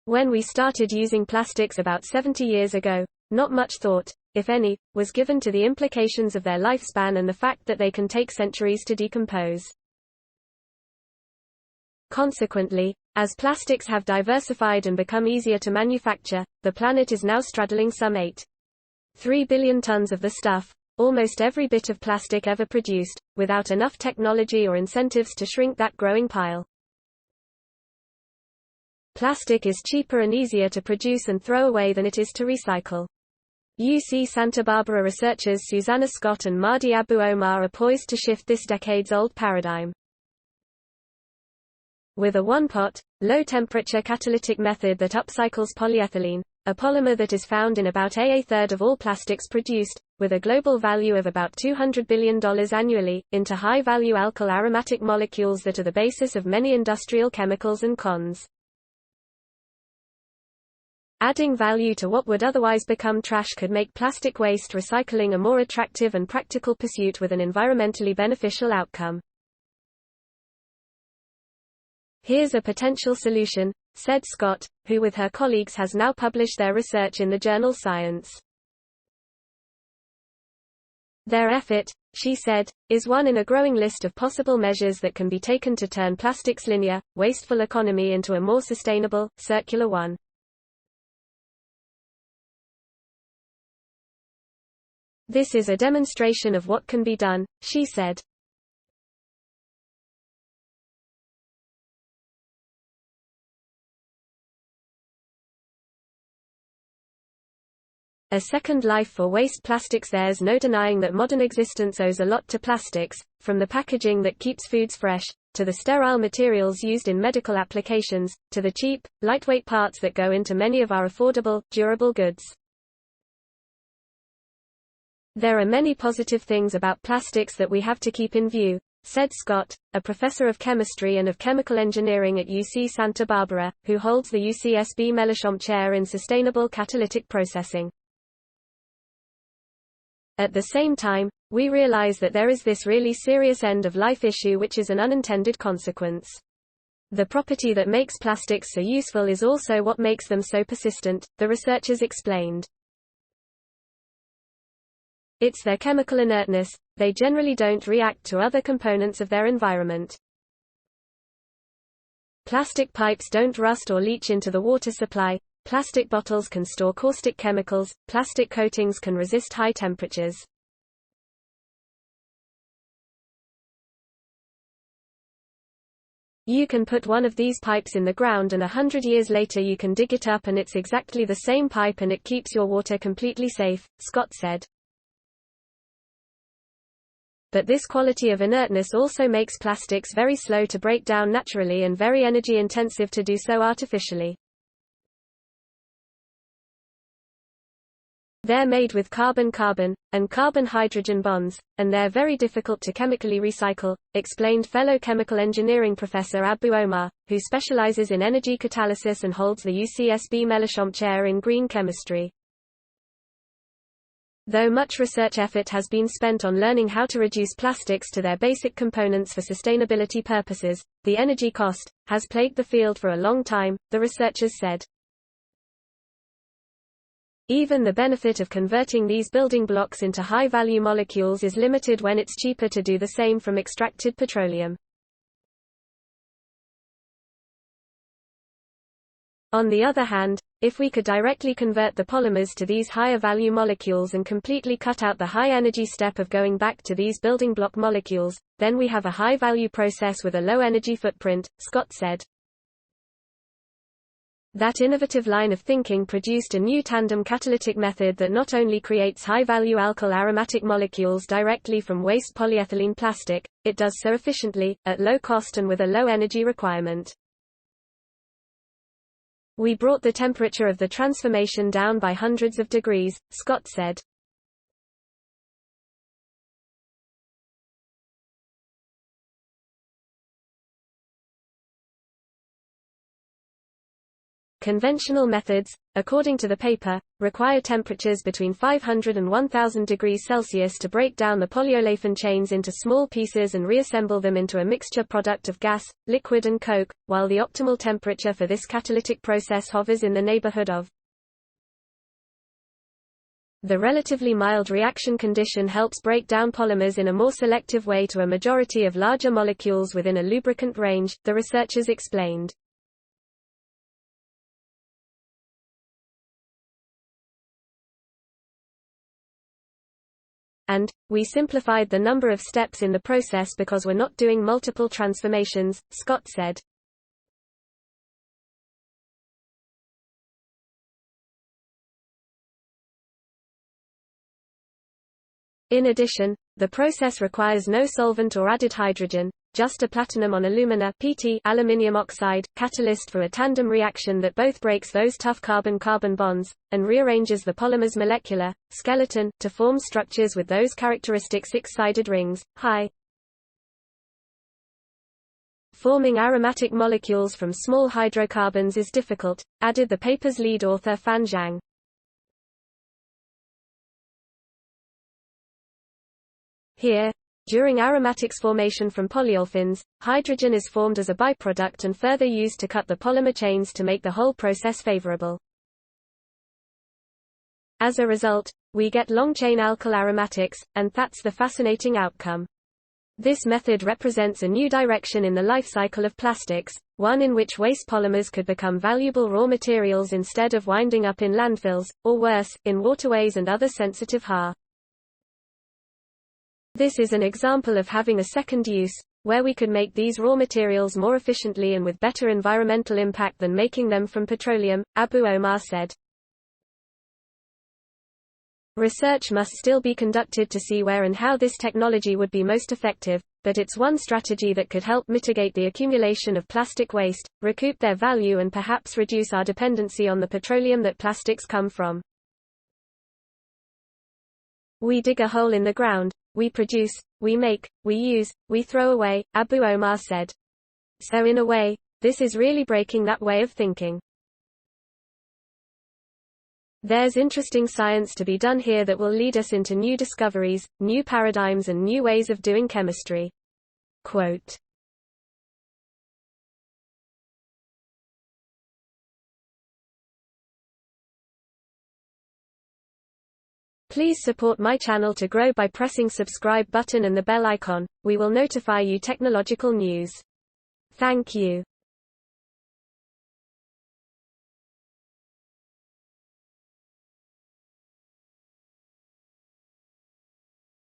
When we started using plastics about 70 years ago, not much thought, if any, was given to the implications of their lifespan and the fact that they can take centuries to decompose. Consequently, as plastics have diversified and become easier to manufacture, the planet is now straddling some 8.3 billion tons of the stuff, almost every bit of plastic ever produced, without enough technology or incentives to shrink that growing pile. Plastic is cheaper and easier to produce and throw away than it is to recycle. UC Santa Barbara researchers Susannah Scott and Mahdi Abu-Omar are poised to shift this decades-old paradigm. With a one-pot, low-temperature catalytic method that upcycles polyethylene, a polymer that is found in about a third of all plastics produced, with a global value of about $200 billion annually, into high-value alkylaromatic molecules that are the basis of many industrial chemicals and cons. Adding value to what would otherwise become trash could make plastic waste recycling a more attractive and practical pursuit with an environmentally beneficial outcome. Here's a potential solution, said Scott, who with her colleagues has now published their research in the journal Science. Their effort, she said, is one in a growing list of possible measures that can be taken to turn plastic's linear, wasteful economy into a more sustainable, circular one. This is a demonstration of what can be done, she said. A second life for waste plastics. There's no denying that modern existence owes a lot to plastics, from the packaging that keeps foods fresh, to the sterile materials used in medical applications, to the cheap, lightweight parts that go into many of our affordable, durable goods. There are many positive things about plastics that we have to keep in view, said Scott, a professor of chemistry and of chemical engineering at UC Santa Barbara, who holds the UCSB Mellenchamp Chair in Sustainable Catalytic Processing. At the same time, we realize that there is this really serious end-of-life issue which is an unintended consequence. The property that makes plastics so useful is also what makes them so persistent, the researchers explained. It's their chemical inertness. They generally don't react to other components of their environment. Plastic pipes don't rust or leach into the water supply. Plastic bottles can store caustic chemicals. Plastic coatings can resist high temperatures. You can put one of these pipes in the ground and 100 years later you can dig it up and it's exactly the same pipe and it keeps your water completely safe, Scott said. But this quality of inertness also makes plastics very slow to break down naturally and very energy intensive to do so artificially. They're made with carbon-carbon, and carbon-hydrogen bonds, and they're very difficult to chemically recycle, explained fellow chemical engineering professor Abu-Omar, who specializes in energy catalysis and holds the UCSB Mellenchamp Chair in Green Chemistry. Though much research effort has been spent on learning how to reduce plastics to their basic components for sustainability purposes, the energy cost has plagued the field for a long time, the researchers said. Even the benefit of converting these building blocks into high-value molecules is limited when it's cheaper to do the same from extracted petroleum. On the other hand, if we could directly convert the polymers to these higher-value molecules and completely cut out the high-energy step of going back to these building block molecules, then we have a high-value process with a low-energy footprint, Scott said. That innovative line of thinking produced a new tandem catalytic method that not only creates high-value alkyl aromatic molecules directly from waste polyethylene plastic, it does so efficiently, at low cost and with a low energy requirement. We brought the temperature of the transformation down by hundreds of degrees, Scott said. Conventional methods, according to the paper, require temperatures between 500 and 1000 degrees Celsius to break down the polyolefin chains into small pieces and reassemble them into a mixture product of gas, liquid and coke, while the optimal temperature for this catalytic process hovers in the neighborhood of. The relatively mild reaction condition helps break down polymers in a more selective way to a majority of larger molecules within a lubricant range, the researchers explained. And, we simplified the number of steps in the process because we're not doing multiple transformations, Scott said. In addition, the process requires no solvent or added hydrogen, just a platinum on alumina (PT) aluminium oxide catalyst for a tandem reaction that both breaks those tough carbon-carbon bonds, and rearranges the polymer's molecular skeleton to form structures with those characteristic six-sided rings. High forming aromatic molecules from small hydrocarbons is difficult, added the paper's lead author Fan Zhang. Here, during aromatics formation from polyolefins, hydrogen is formed as a byproduct and further used to cut the polymer chains to make the whole process favorable. As a result, we get long-chain alkylaromatics, and that's the fascinating outcome. This method represents a new direction in the life cycle of plastics, one in which waste polymers could become valuable raw materials instead of winding up in landfills, or worse, in waterways and other sensitive HA. This is an example of having a second use, where we could make these raw materials more efficiently and with better environmental impact than making them from petroleum, Abu-Omar said. Research must still be conducted to see where and how this technology would be most effective, but it's one strategy that could help mitigate the accumulation of plastic waste, recoup their value and perhaps reduce our dependency on the petroleum that plastics come from. We dig a hole in the ground, we produce, we make, we use, we throw away, Abu-Omar said. So in a way, this is really breaking that way of thinking. There's interesting science to be done here that will lead us into new discoveries, new paradigms and new ways of doing chemistry. Quote. Please support my channel to grow by pressing subscribe button and the bell icon. We will notify you technological news. Thank you.